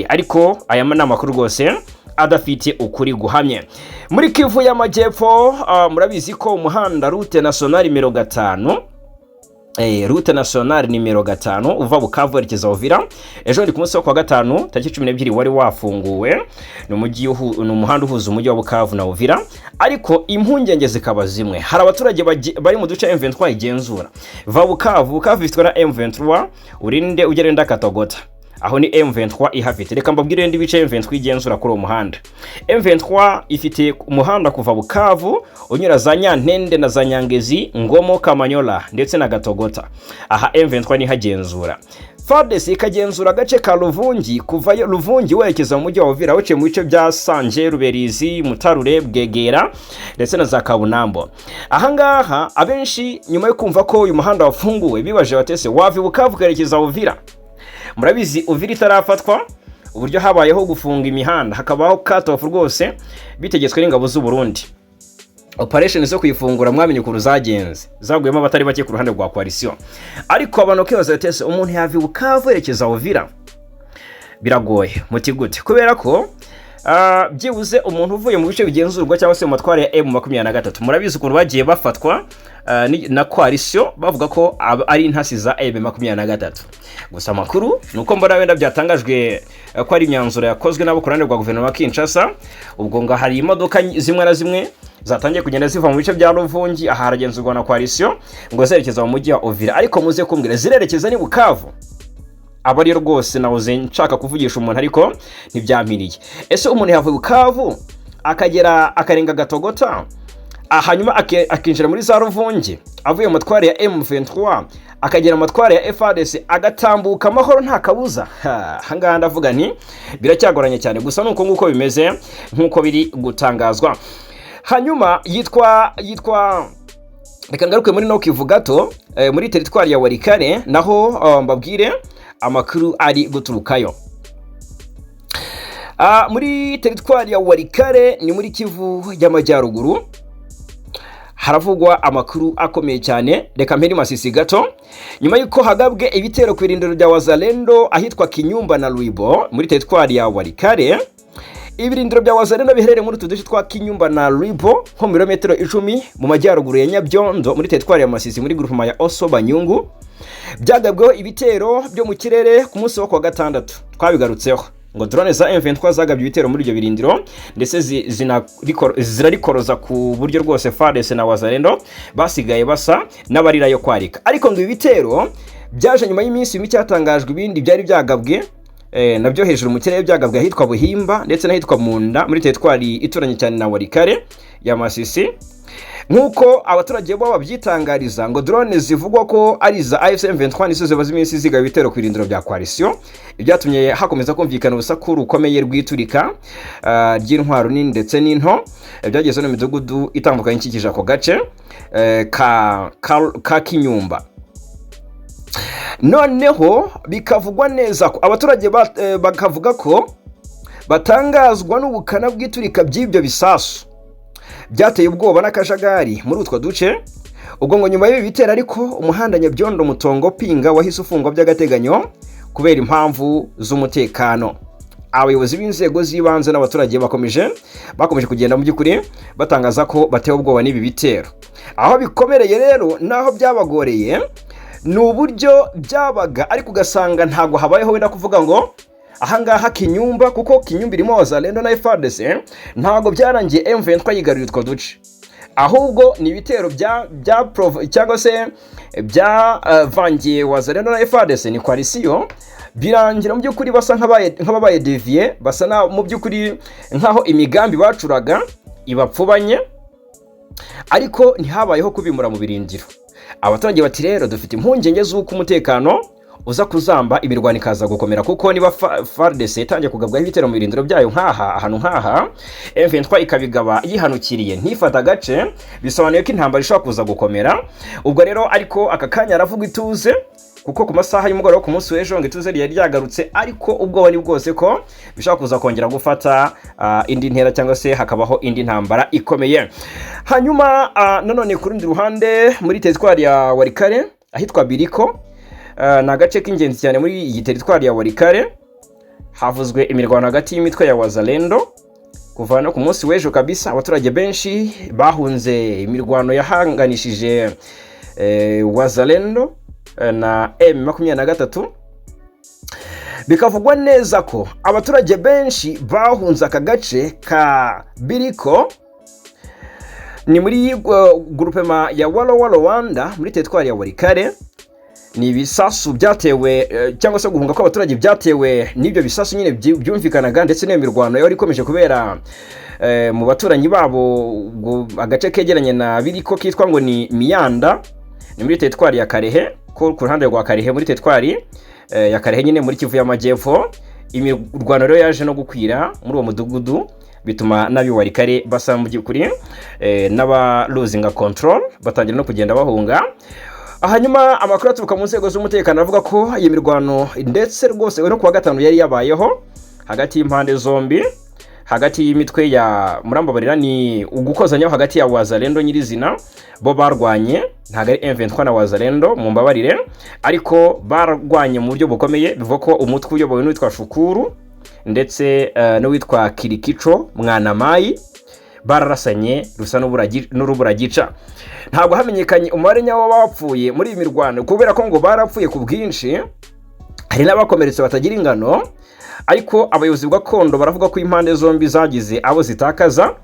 Ariko aya n'amakuru rwose adafite ukuri guhamye. Muri Kivu y'Amajyepfo murabizi ko umuhanda route nationale nimero 5 route nationale nimero 5 uva Bukavu werekeza Uvira ejo ndi ku munsi wa 5 tariki 12 wari wafunguwe. Ni umuhanda uhuza umujyi wa Bukavu na Uvira, ariko impungenge zikaba zimwe. Hari abaturage bari mu duce M23 igenzura va Bukavu ifitwe na M23 urinde ugerenda Katogota, aho ni M23 ihafite. Reka mbabwire ndi bice M23 igenzura kuri umuhanda. M23 ifite umuhanda kuva Bukavu unyura za Nyantende na za Nyangezi, Ngomo, Kamanyola ndetse na Gatogota. Aha M23 ni hagenzura. FARDC ikagenzura agace ka Luvungi kuva Luvungi werekeza mu mujyi wa Uvira uciye mu bice bya Sanje, Ruberizi, Mutarure, Bwegera ndetse na za Kabunambo. Ahangaha abenshi nyuma yo kumva ko uyu muhanda wafunguwe bibaje batese wava Bukavu kerekeza Uvira. Murabizi Uvira itarafatwa uburyo habayeho gufunga imihanda, hakabaho cut off rwose bitegetswe n'ingabo z'u Burundi. Operation zo kuyifungura mwamenye ko ruzagenze zaguyemo abatari bake ku ruhande rwa coalition, ariko abantu kibaza batese umuntu yavi Bukavu erekeza Uvira biragoye muti gute, kubera ko byibuze umuntu uvuye mu bice bigenzurwa cyangwa se mu matware ya M23. Murabizi ukuntu bagiye bafatwa na coalition bavuga ko ari intasi za M23. Gusa makuru nuko mbona wenda byatangajwe ko ari imyanzuro yakozwe nabo kurande rwa guverinoma Kinshasa. Ubwo ngo hari imodoka zimwe na zimwe zatangiye kugenda ziva mu bice bya Luvungi aharagenzurwa na coalition ngo zerekeza mu mujyi wa Uvira, ariko muze kumbwira zirerekeza ni Bukavu. Abari rwose nahoze nshaka kuvugisha umuntu ariko ntibyampiriye. Ese umuntu yavuye Bukavu akagera akarenga Gatogota hanyuma akinjira muri za Luvungi avuye mu matware ya M23 akagera mu matware ya FARDC agatambuka amahoro nta kabuza? Hanga ndavuga nti biracyagoranye cyane. Gusa nuko nguko bimeze nkuko biri gutangazwa. Hanyuma yitwa reka ngaruke muri Nord Kivu gato muri teritwari ya Walikale naho mbabwire amakuru ari guturukayo. Muri teritwari ya Walikale ni muri Kivu y'Amajyaruguru haravugwa amakuru akomeye cyane. Reka mperi Masisi gato. Nyuma yuko hagabwe ibitero ku birindiro bya Wazalendo ahitwa Kinyumba na Lwibo muri teritwari ya Walikale. Ibirindiro bya Wazalendo biherereye muri tuduce twa Kinyumba na Lwibo nko mu birometero 10 mu majyaruguru ya Nyabyondo muri teritwari ya Masisi muri groupement ya Oso Banyungu. Byagabweho ibitero byo mu kirere ku munsi wo kwa gatandatu. Twabigarutseho ngo drone za M23 zagabye ibitero muri ibyo birindiro ndetse zirarikoroza ku buryo rwose FARDC na Wazalendo basigaye basa n'abarira yo kwarika. Ariko ngo ibitero byaje nyuma y'iminsi mike cyatangajwe ibindi byari byagabwe nabyo hejuru mu kirere byagabwe ahitwa Buhimba ndetse n'ahitwa Munda muri teritwari ituranye cyane na Walikale ya Masisi. Nkuko abaturage bo babyitangariza ngo drone zivugwa ko ari za AFC M23 nizo zibaza iminsi ziga ibitero ku irindiro bya coalition. Ibyatumye hakomeza kumvikana urusaku rukomeye rw'iturika ry'intwaro nini ndetse n'into byageze no midugudu itandukanye ikikije ako gace ka Kinyumba. Noneho bikavugwa neza ko abaturage bakavuga ko batangazwa n'ubukana bw'iturika by'ibyo bisasu byateye ubwoba n'akajagari muri utwo duce. Ubwo ngo nyuma y'ibi bitera ariko umuhanda Nyabyondo Mutongo Pinga wahise ufungwa by'agateganyo kubera impamvu z'umutekano. Abayobozi b'inzego z'ibanze n'abaturage bakomeje kugenda mu by'ukuri batangaza ko batewe ubwoba n'ibi bitero. Aho bikomereye rero naho byabagoreye n'uburyo byabaga ariko ugasanga ntago habayeho wenda kuvuga ngo ahangaha Kinyumba kuko Kinyumba irimo Wazalendo na FARDC ntago byarangiye M23 yigaruriye utwo duce, ahubwo ni ibitero cyangwa se vangiye Wazalendo na FARDC ni coalition birangira mu by'ukuri basa nk'ababaye devier, basa na mu by'ukuri nkaho imigambi bacuraga ibapfubanye ariko ntihabayeho kubimura mu birindiro. Abaturage bati rero dufite impungenge z'uko umutekano uza kuzamba imirwano ikaza gukomera kuko niba FARDC itangiye kugabwaho ibitero mu birindiro byayo ahantu nk'aha M23 ikabigaba yihanukiriye ntifata agace bisobanuye ko intambara ishobora kuza gukomera. Ubwo rero ariko aka kanya aravuga ituze kuko ku masaha y'umugoroba ku munsi w'ejo ngo ituze ryari ryagarutse, ariko ubwo ni bwose ko bishobora kuza kongera gufata indi ntera cyangwa se hakabaho indi ntambara ikomeye. Hanyuma nanone ku rundi ruhande muri teritwari ya Walikale ahitwa Biriko na gace k'ingenzi cyane muri iyi teritwari ya Walikale havuzwe imirwano hagati y'imitwe ya Wazalendo kuva no ku munsi w'ejo kabisa. Abaturage benshi bahunze imirwano yahanganishije Wazalendo na M23. Bikavugwa neza ko abaturage benshi bahunze aka gace ka Biriko ni muri groupement ya Walo Rwanda muri teritwari ya Walikale. Ni bisasu byatewe cyangwa se guhunga kw'abaturage byatewe n'ibyo bisasu nyine byumvikanaga ndetse n'imirwano yari ikomeje kubera mu baturanyi babo agace kegeranye na Biriko kitwa ngo ni Miyanda ni muri teritwari ya Karehe ko ku ruhande rwa Karehe muri teritwari ya Karehe nyine muri Kivu y'Amajyepfo. Imirwano rero yaje no gukwira muri uwo mudugudu bituma nabi Walikale basa mu by'ukuri n'aba losing control batangira no kugenda bahunga. Hanyuma amakuru aturuka mu nzego z'umutekano avuga ko iyi mirwano ndetse rwose no kuwa gatanu yari yabayeho hagati y'impande zombi, hagati y'imitwe ya Murambabarira ni ugukozanya hagati ya Wazalendo nyirizina bo barwanye ntago ari M23 na Wazalendo mu mbabarire, ariko barwanye mu buryo bukomeye bivuga ko umutwe uyobowe n'uwitwa Shukuru ndetse n'uwitwa Kirikico Mwanamayi bararasanye rusa n'uruburagica. Ntabwo hamenyekanye umubare nyawo w'abapfuye muri iyi mirwano kubera ko ngo barapfuye ku bwinshi, hari n'abakomeretse batagira ingano, ariko abayobozi bw'akondo baravuga ko impande zombi zagize abo zitakaza.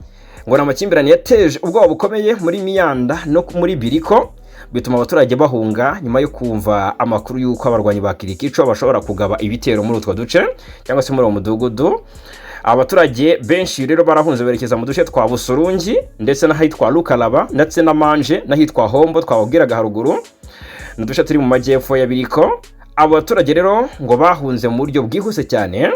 Ngo n'amakimbirane yateje ubwoba bukomeye muri Miyanda no muri Biriko bituma abaturage bahunga nyuma yo kumva amakuru y'uko abarwanyi ba Kirikico bashobora kugaba ibitero muri utwo duce cyangwa se muri uwo mudugudu. Abaturage benshi rero barahunze berekeza mu duce twa Busurungi ndetse n'ahitwa Lukalaba ndetse na Manje n'ahitwa Hombo twababwiraga haruguru n'uduce turi mu majyepfo ya Biriko. Abaturage rero ngo bahunze mu buryo bwihuse cyane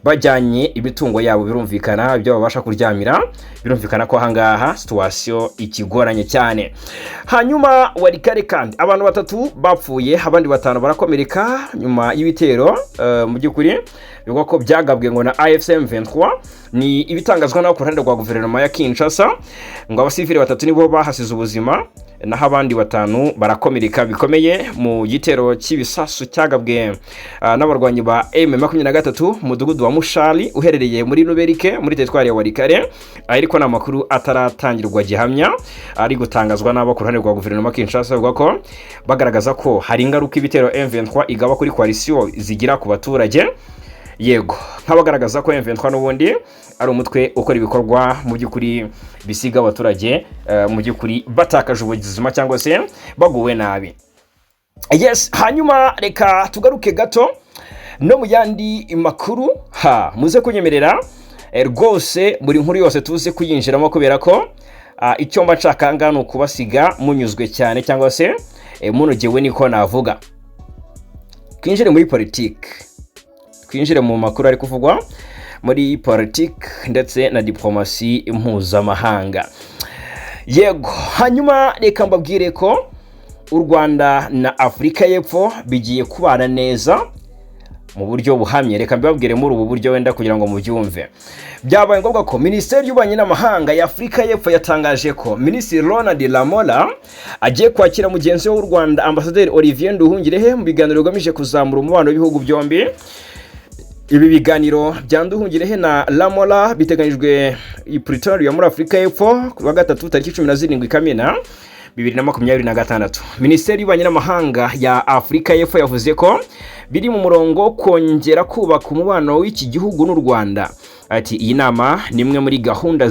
bajyanye ibitungo yabo, birumvikana ibyo babasha kuryamira, birumvikana ko hangaha situation ikigoranye cyane. Hanyuma Walikale kandi abantu 3 bapfuye abandi 5 barakomereka nyuma y'ibitero mu by'ukuri bivuga ko byagabwe ngo na AFC M23 ni ibitangazwa n'abo ku ruhande rwa guverinoma ya Kinshasa ngo abasivili 3 nibo bahasize ubuzima naho abandi 5 barakomereka bikomeye mu gitero cy'ibisasu cyagabwe n'abarwanyi ba M23 mudugudu wa Mushali uherereye muri Nuberike muri teritwari ya Warikare ariko namakuru ataratangirwa gihamya ari gutangazwa n'abo ku ruhande rwa guverinoma Kinshasa bivuga ko bagaragaza ko hari ingaruka ibitero M23 igaba kuri coalition zigira ku baturage yego nk'abagaragaza ko M23 n'ubundi ari umutwe ukora ibikorwa mu by'ukuri bisiga abaturage mu by'ukuri batakaje ubuzima cyangwa se baguwe nabi. Yes, hanyuma reka tugaruke gato no mu yandi makuru muze kunyemerera rwose buri nkuru yose tuze kuyinjiramo kubera ko icyo mba nshaka ngano ukubasiga munyuzwe cyane cyangwa se munogewe niko navuga. Twinjire muri politiki, twinjire mu makuru ari kuvugwa muri politiki ndetse na diplomasi mpuzamahanga. Yego, hanyuma reka mbabwire ko u Rwanda na Afurika y'Epfo bigiye kubana neza mu buryo buhamye. Reka mbabwire muri ubu buryo wenda kugira ngo mubyumve. Byabaye ngombwa ko Minisiteri y'Ububanyi n'Amahanga ya Afurika y'Epfo yatangaje ko Minisitiri Ronald Lamola agiye kwakira mugenzi we w'u Rwanda Ambasaderi Olivier Nduhungirehe mu biganiro bigamije kuzamura umubano w'ibihugu byombi. Ibi biganiro bya Nduhungirehe na Lamola biteganyijwe i Pretoria muri Afurika y'Epfo ku wa gatatu tariki 17 Kamena 2026. Minisiteri y'Ububanyi n'Amahanga ya Afurika y'Epfo yavuze ko biri mu murongo kongera kubaka umubano w'iki gihugu n'u Rwanda. Ati iyi nama nimwe muri gahunda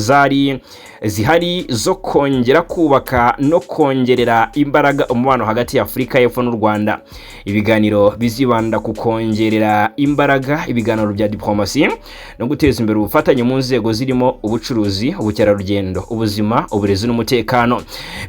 zihari zo kongera kubaka no kongerera imbaraga umubano hagati ya Afurika y'Epfo n'u Rwanda. Ibiganiro bizibanda ku kongerera imbaraga ibiganiro bya diplomasi no guteza imbere ubufatanye mu nzego zirimo ubucuruzi, ubukerarugendo, ubuzima, uburezi n'umutekano.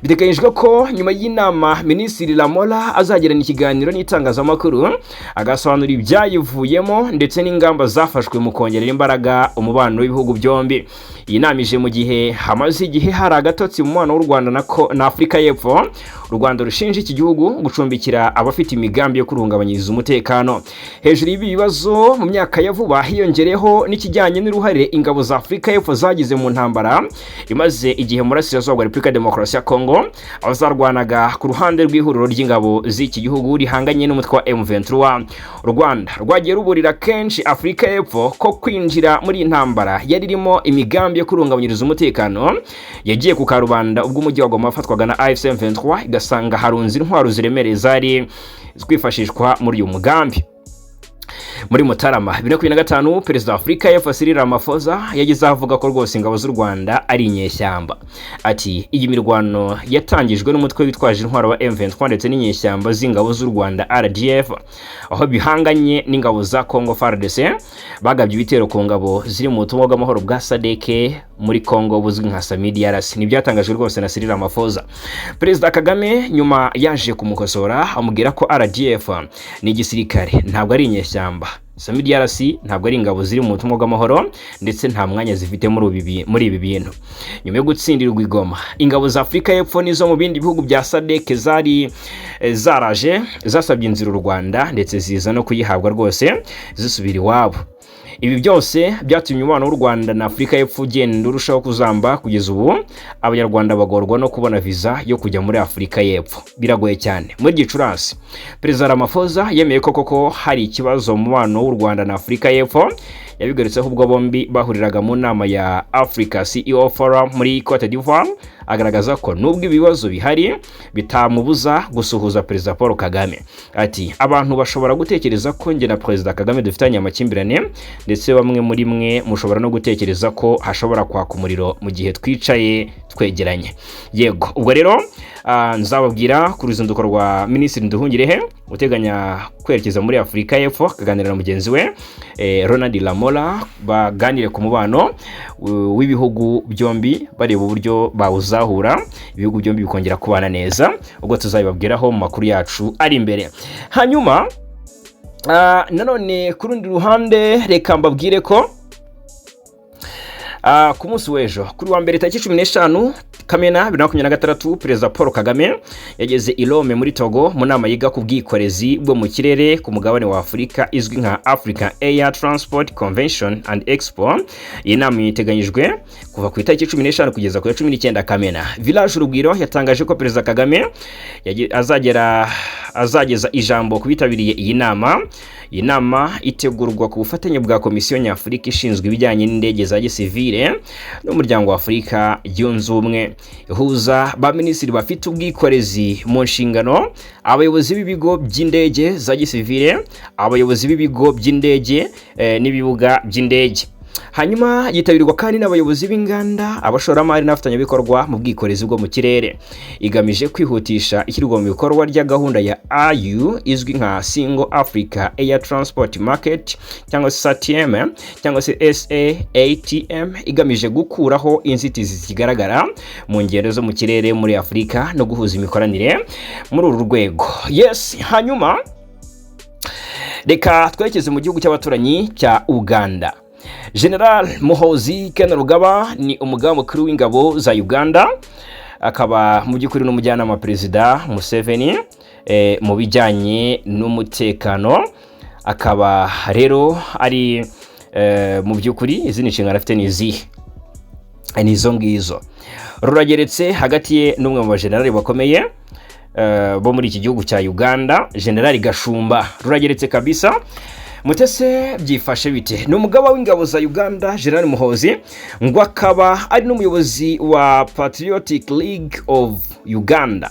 Biteganyijwe ko nyuma y'inama Minisitiri Lamola azagirana ikiganiro n'itangazamakuru agasobanura ibyayivuyemo ndetse n'ingamba zafashwe mu kongerera imbaraga umubano w'ibihugu byombi. Iyi nama ije mu gihe hamaze igihe hari agatotsi mu mubano w'u Rwanda na Afurika y'Epfo. U Rwanda rushinja iki gihugu gucumbikira abafite imigambi yo kurungabanyiriza umutekano. Hejuru y'ibi bibazo mu myaka ya vuba hiyongereho n'ikijyanye n'uruhare ingabo za Afurika y'Epfo zagize mu ntambara imaze igihe mu burasirazuba bwa Repubulika Demokarasi ya Kongo, aho zarwanaga ku ruhande rw'ihuriro ry'ingabo z'iki gihugu rihanganye n'umutwe wa M23. U Rwanda rwagiye ruburira kenshi Afurika y'Epfo ko kwinjira muri intambara yari irimo imigambi yo kurungabanyiriza umutekano yagiye ku karubanda ubwo umujyi wa Goma wafatwaga na AFC M23 igasanga harunze intwaro ziremereye zari kwifashishwa muri uyu mugambi. Muri Mutarama 2025 Perezida wa Afurika y'Epfo Cyril Ramaphosa yagize avuga ko rwose ingabo z'u Rwanda ari inyeshyamba. Ati iyi mirwano yatangijwe n'umutwe witwaje intwaro wa M23 ndetse n'inyeshyamba z'ingabo z'u Rwanda RDF, aho bihanganye n'ingabo za Congo FARDC bagabye ibitero ku ngabo ziri mu butumwa bw'amahoro bwa SADC muri Congo buzwi nka SAMIDRC. Ni byatangajwe rwose na Cyril Ramaphosa. Perezida Kagame nyuma yaje kumukosora amubwira ko RDF ni igisirikare ntabwo ari inyeshyamba. SAMIDRC ntabwo ari ingabo ziri mu butumwa bw'amahoro ndetse nta mwanya zifite muri ibi bintu. Nyuma yo gutsindirwa i Goma, ingabo za Afurika y'Epfo nizo mu bindi bihugu bya SADC zaraje zasabye inzira u Rwanda ndetse ziza no kuyihabwa rwose zisubira iwabo. Ibi byose byatumye umubano w'u Rwanda na Afurika y'Epfo ugenda urushaho kuzamba kugeza ubu abanyarwanda bagorwa no kubona visa yo kujya muri Afurika y'Epfo. Biragoye cyane. Muri Gicurasi, Perezida Ramaphosa yemeye koko hari ikibazo mu mubano w'u Rwanda na Afurika y'Epfo. Yabigarutseho ubwo bombi bahuriraga mu nama ya Africa CEO Forum muri Cote d'Ivoire, agaragaza ko nubwo ibibazo bihari bitamubuza gusuhuza Perezida Paul Kagame. Ati abantu bashobora gutekereza ko nge na Perezida Kagame dufitanye amakimbirane ndetse bamwe muri mwe mushobora no gutekereza ko hashobora kwaka umuriro mu gihe twicaye twegeranye. Yego, ubwo rero nzababwira ku ruzinduko rwa Minisitiri Nduhungirehe uteganya kwerekeza muri Afurika y'Epfo akaganira na mugenzi we Ronald Lamola baganire ku mubano w'ibihugu byombi bareba uburyo bawuzahura ibihugu byombi bikongera kubana neza. Ubwo tuzabibabwiraho mu makuru yacu ari imbere. Hanyuma nanone ku rundi ruhande reka mbabwire ko ku munsi w'ejo kuri wa mbere tariki 15 Kamena 2026 Perezida Paul Kagame yageze i Rome muri Togo mu nama yiga ku bwikorezi bwo mu kirere ku mugabane wa Afurika izwi nka African Air Transport Convention and Expo. Iyi nama iteganyijwe kuva ku itariki 15 kugeza ku 19 Kamena. Village Urugwiro yatangaje ko Perezida Kagame azageza ijambo kubitabiriye iyi nama. Iyi nama itegurwa ku bufatanye bwa Komisiyo Nyafurika ishinzwe ibijyanye n'indege za gisivile n'umuryango wa Afurika yunze ubumwe. Ihuza ba minisitiri bafite ubwikorezi mu nshingano, abayobozi b'ibigo by'indege za gisivile, abayobozi b'ibigo by'indege n'ibibuga by'indege. Hanyuma yitabirwa kandi n'abayobozi b'inganda, abashoramari n'abafatanyabikorwa mu bwikorezi bwo mu kirere. Igamije kwihutisha ishyirwa mu bikorwa rya gahunda ya AU izwi nka Single Africa Air Transport Market cyangwa se SATM cyangwa se SAATM, igamije gukuraho inzitizi zigaragara mu ngendo zo mu kirere muri Afurika no guhuza imikoranire muri uru rwego. Yes, hanyuma reka twerekeze mu gihugu cy'abaturanyi cya Uganda. General Muhoozi Kainerugaba ni umugaba mukuru w'ingabo za Uganda, akaba mu by'ukuri n'umujyanama Perezida Museveni mu bijyanye n'umutekano. Akaba rero ari mu by'ukuri izi nshingano afite nizo ngizo. Rurageretse hagati ye n'umwe mu bajenerali bakomeye bo muri iki gihugu cya Uganda, General Gashumba. Rurageretse kabisa. Mutese byifashe bite? Ni umugaba w'ingabo za Uganda General Muhoozi, ngo akaba ari n'umuyobozi wa Patriotic League of Uganda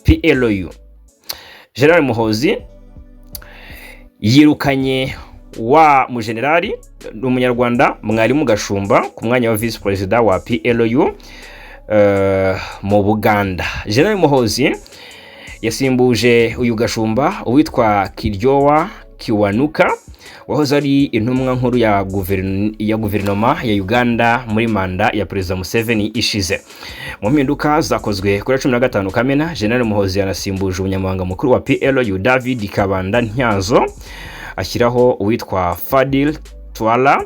PLU. General Muhoozi yirukanye wa mujenerali n'umunyarwanda Mwalimu Gashumba ku mwanya wa vice president wa PLU mu Buganda. General Muhoozi yasimbuje uyu Gashumba uwitwa Kiryowa Kiwanuka, wahoze ari intumwa nkuru ya guverinoma ya Uganda muri manda ya Perezida Museveni ishize. Mu mpinduka zakozwe kuri 15 Kamena, General Muhoozi yanasimbuje umunyamabanga mukuru wa PLU David Kabanda Ntyazo, ashyiraho uwitwa Fadil Twala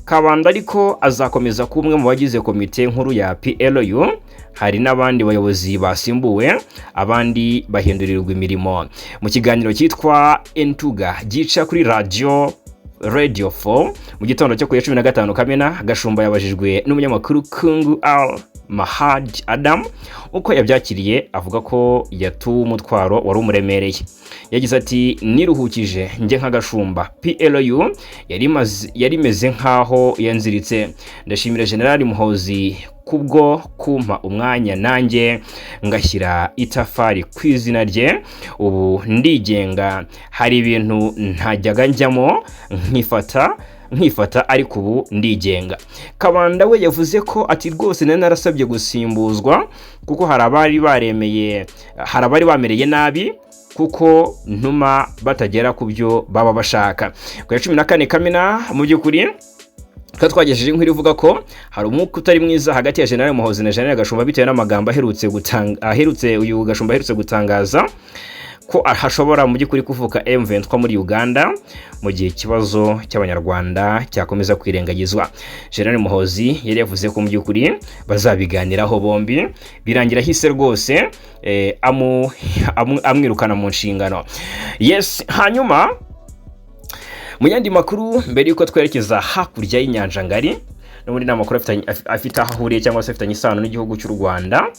Kabanda, ariko azakomeza kuba umwe mu bagize komite nkuru ya PLU. Hari n'abandi bayobozi basimbuwe, abandi bahindurirwa imirimo. Mu kiganiro cyitwa Entuga gica kuri Radio 4 mu gitondo cyo ku 15 Kamena, Gashumba yabajijwe n'umunyamakuru Kungu Al Mahad Adam uko yabyakiriye, avuga ko yatuwe umutwaro wari umuremereye. Yagize ati, niruhukije njye nka Gashumba, PLU yari meze nkaho yanziritse. Ndashimira General Muhoozi kubwo kumpa umwanya nanjye ngashyira itafari ku izina rye. Ubu ndigenga, hari ibintu ntajyaga njyamo nkifata ariko ubu ndigenga. Kabanda we yavuze ko ati rwose narasabye gusimbuzwa kuko hari abari bamereye nabi kuko ntuma batagera ku byo baba bashaka. Ku 14 Kamena mu by'ukuri ko twagejeje inkuru ivuga ko hari umwuka utari mwiza hagati ya General Muhoozi na General Gashumba bitewe n'amagambo uyu Gashumba aherutse gutangaza ko hashobora mu by'ukuri kuvuka M23 muri Uganda mu gihe ikibazo cy'abanyarwanda cyakomeza kwirengagizwa. General Muhoozi yari yavuze ko mu by'ukuri bazabiganiraho bombi, birangira hise rwose amwirukana mu nshingano. Yes, hanyuma mu yandi makuru mbere yuko twerekeza hakurya y'inyanja ngari no muri namakuru afite aho ahuriye cyangwa se afitanye isano n'igihugu cy'u Rwanda,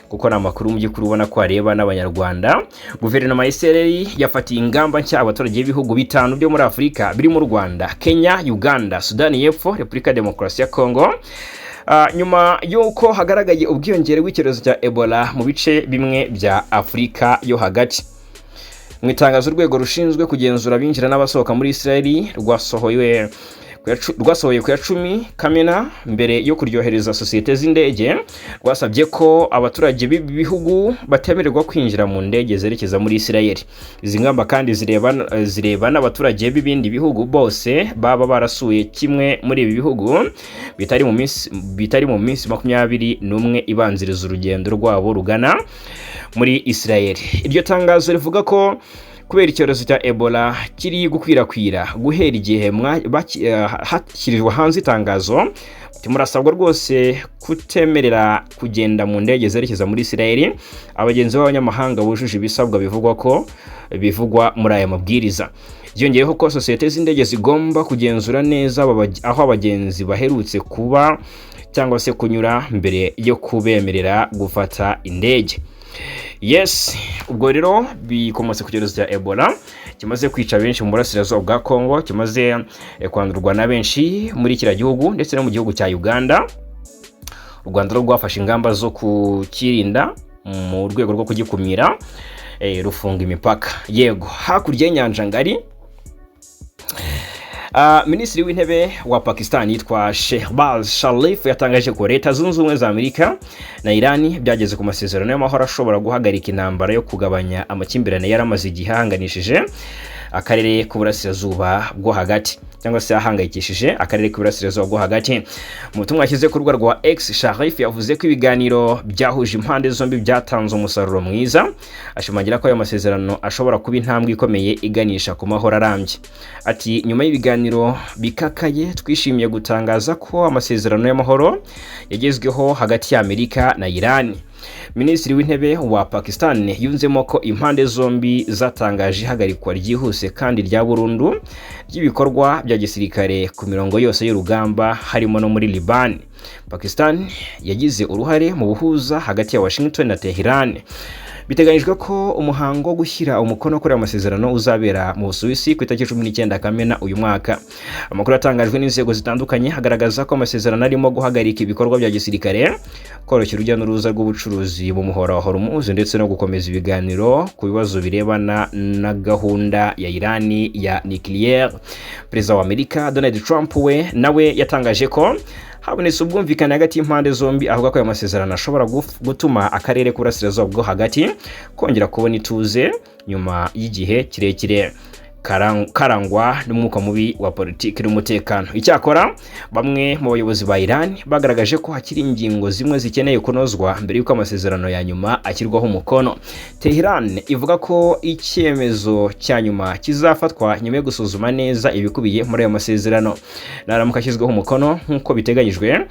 kuko namakuru mu by'ukuri ubona ko areba n'abanyarwanda. Guverinoma ya Israel yafatiye ingamba nshya abaturage b'ibihugu bitanu byo muri Afurika birimo u Rwanda, Kenya, Uganda, Sudani y'Epfo, Repubulika Demokarasi ya Kongo, nyuma y'uko hagaragaye ubwiyongere bw'icyorezo cya Ebola mu bice bimwe bya Afurika yo hagati. Mu itangazo urwego rushinzwe kugenzura abinjira n'abasohoka muri Israel rwasohoye ku ya 10 Kamena mbere yo kuryohereza sosiyete z'indege, rwasabye ko abaturage b'ibihugu batemererwa kwinjira mu ndege zerekeza muri Israel. Izi ngamba kandi zireba n'abaturage b'ibindi bihugu bose baba barasuye kimwe muri ibi bihugu bitari mu minsi 21 ibanziriza urugendo rwabo rugana muri Israel. Iryo tangazo rivuga ko kubera icyorezo cya Ebola kiri gukwirakwira guhera igihe hashyirijwe hanze itangazo murasabwa rwose kutemerera kugenda mu ndege zerekeza muri Israel abagenzi b'abanyamahanga bujuje ibisabwa bivugwa muri aya mabwiriza. Byongeyeho ko sosiyete z'indege zigomba kugenzura neza aho abagenzi baherutse kuba cyangwa se kunyura mbere yo kubemerera gufata indege. Yes, ubwo rero bikomotse ku cyorezo cya Ebola kimaze kwica benshi mu burasirazuba bwa Kongo, kimaze kwandurwa na benshi muri kiriya gihugu ndetse no mu gihugu cya Uganda. U Rwanda rwafashe ingamba zo kukirinda mu rwego rwo kugikumira, rufunga imipaka. Yego, hakurya y'inyanja ngari Minisitiri w'intebe wa Pakistan yitwa Shehbaz Sharif yatangaje ko Leta Zunze Ubumwe za Amerika na Iran byageze ku masezerano y'amahoro ashobora guhagarika intambara yo kugabanya amakimbirane yaramaze igihe ahanganishije akarere k'uburasirazuba bwo hagati cyangwa se ahangayikishije akarere k'uburasirazuba bwo hagati. Mu butumwa yashyize ku rubuga rwa X, Sharif yavuze ko ibiganiro byahuje impande zombi byatanze umusaruro mwiza, ashimangira ko ayo masezerano ashobora kuba intambwe ikomeye iganisha ku mahoro arambye. Ati, nyuma y'ibiganiro bikakaye twishimiye gutangaza ko amasezerano y'amahoro yagezweho hagati ya Amerika na Iran. Minisitiri w'intebe wa Pakistan yunzemo ko impande zombi zatangaje ihagarikwa ryihuse kandi rya burundu ry'ibikorwa bya gisirikare ku mirongo yose y'urugamba harimo no muri Liban. Pakistan yagize uruhare mu buhuza hagati ya Washington na Tehran. Biteganyijwe ko umuhango wo gushyira umukono kuri amasezerano uzabera mu Busuwisi ku itariki 19 Kamena uyu mwaka. Amakuru atangajwe n'inzego zitandukanye hagaragaza ko amasezerano arimo guhagarika ibikorwa bya gisirikare, koroshya urujya n'uruza rw'ubucuruzi mu muhora wa Hormuz ndetse no gukomeza ibiganiro ku bibazo birebana na gahunda ya Iran ya nucleaire. Perezida wa Amerika Donald Trump we nawe yatangaje ko habonetse ubwumvikane hagati y'impande zombi, avuga ko ayo masezerano ashobora gutuma akarere k'uburasirazuba bwo hagati kongera kubona ituze nyuma y'igihe kirekire karangwa n'umwuka mubi wa politiki n'umutekano. Icyakora bamwe mu bayobozi ba Iran bagaragaje ko hakiri ingingo zimwe zikeneye kunozwa mbere y'uko amasezerano ya nyuma ashyirwaho umukono. Tehran ivuga ko icyemezo cya nyuma kizafatwa nyuma yo gusuzuma neza ibikubiye muri ayo masezerano. Naramuka ashyizweho umukono nk'uko biteganyijwe,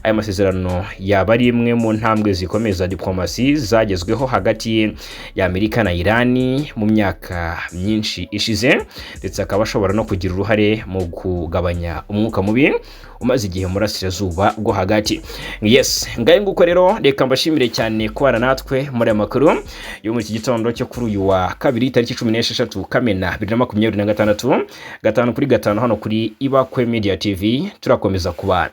aya masezerano yaba ari imwe mu ntambwe zikomeza diplomasi zagezweho hagati ya Amerika na Iran mu myaka myinshi ishize, ndetse akaba ashobora no kugira uruhare mu kugabanya umwuka mubi umaze igihe mu burasirazuba bwo hagati. Yes, ngaye nguko rero reka mbashimire cyane kubana natwe muri aya makuru yo muri iki gitondo cyo kuri uyu wa kabiri tariki 16 Kamena 2026, 5 kuri 5 hano kuri Ibakwe Media TV. Turakomeza kubana.